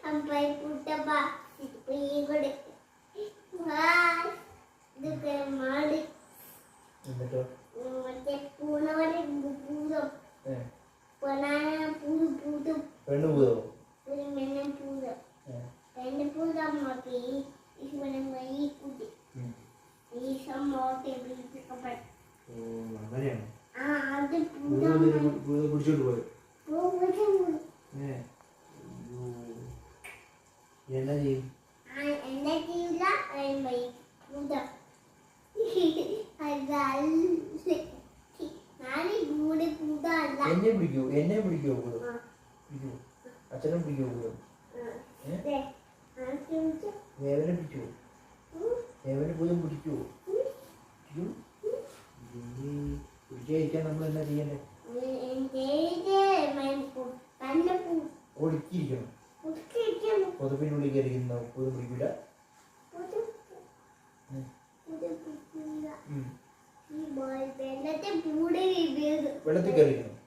sampai putar bah pergi kode itu mari macam puna mari putar pananya putar പെണ്ണ് പൂതോ ഒരു മെനം putar രണ്ട് putar mati itu mana mai putih ini sama tebel kapat അങ്ങനെയാണ് അത് putar പിടിച്ചോണ്ട് പോയത് എന്നാ ചെയ്യും എന്താ ചെയ്യില്ല mai putar നാല് കൂടെ putar എന്നെ പിടിക്കൂ അച്ഛനെ പിടിക്കൂ ദേവനെ പിടിക്കൂ ദേവനെ പോലും പിടിക്കൂ പിടിക്കാതിരിക്കാൻ നമ്മൾ എന്നാ ചെയ്യണ്ടേ ഒടുക്കിയിരിക്കണം പുതപ്പിനുള്ളിൽ കയറിക്കുന്ന പോലും പിടിക്കൂല വെള്ളത്തിൽ കയറിക്കണം